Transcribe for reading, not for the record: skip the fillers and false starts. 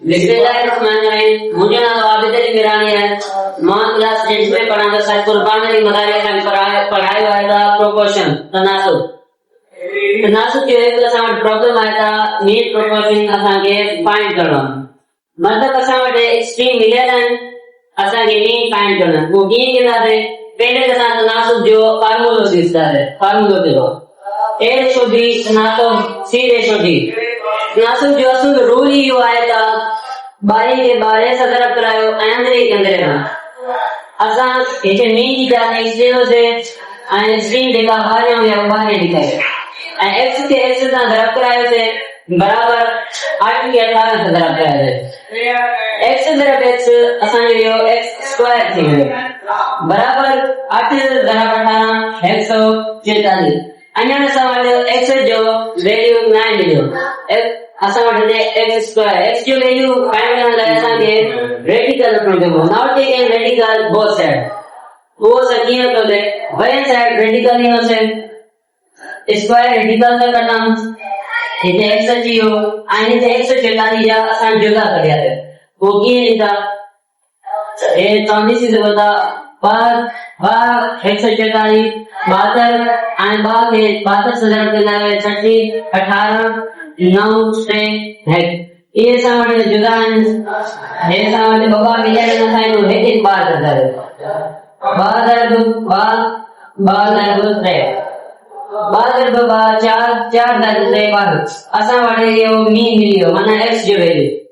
बिस्मिल्लाहिर्रहमानिर्रहीम। मुझे नाम आबिद अली मीरानी है। मैं क्लास 10 में पढ़ाता सैयदपुर बानरी मदारिस में पढ़ाई हुआ था प्रोपोर्शन तनासुब। तनासुब के एक असां प्रॉब्लम आया था नीट प्रोपोर्शन असां के फाइंड करणो। मतलब असां वटि एक्सट्रीम मिलियल आहिनि, असां के मीन फाइंड करणो। वो कीअं कंदासीं? पहले असां तनासुब जो फार्मूलो सीखंदासीं। फार्मूलो कहिड़ो? A ratio B तनासुब C ratio D। तनासुब जो असुल रूल ही यो आहे त बारे के बारे सां तरफ करायो ऐं अंदरे के अंदरे खां असां हिते मीन जी जाने एक्सट्रीम से ऐं एक्सट्रीम जेका ॿाहिरियों या ॿाहिरि लिखायो ऐं x के x सां तरफ करायो से बराबर 8 के 18 सां तरफ करायो x तरफ x असां जो यो x स्क्वायर थी वियो बराबर 8 तरफ 18 144। अन्य असां वटि x जो वैल्यू 9 मिलियो। असां वटि x स्क्वायर x जो वैल्यू फाइंड करण लाइ असां खे रेडिकल रखणो पवंदो। Not taken radical both side. वो सकीअ तो दे वन साइड रेडिकल ही होसे स्क्वायर रेडिकल का करना इते x अची वियो ऐं हिते 144 जा असां जुदा करिया ते वो कीअं ॾींदा? ए 34 से बता बार 144 72 ऐं 2 के 72 से जड़ के लाए 36 18 9 से है ये सामने जुदा है सामने बाबा मिले ना था नो है एक बार करता है बार दर से बार दर चार दर से बार असा वाले ये मीन मिलियो माने x जो वैल्यू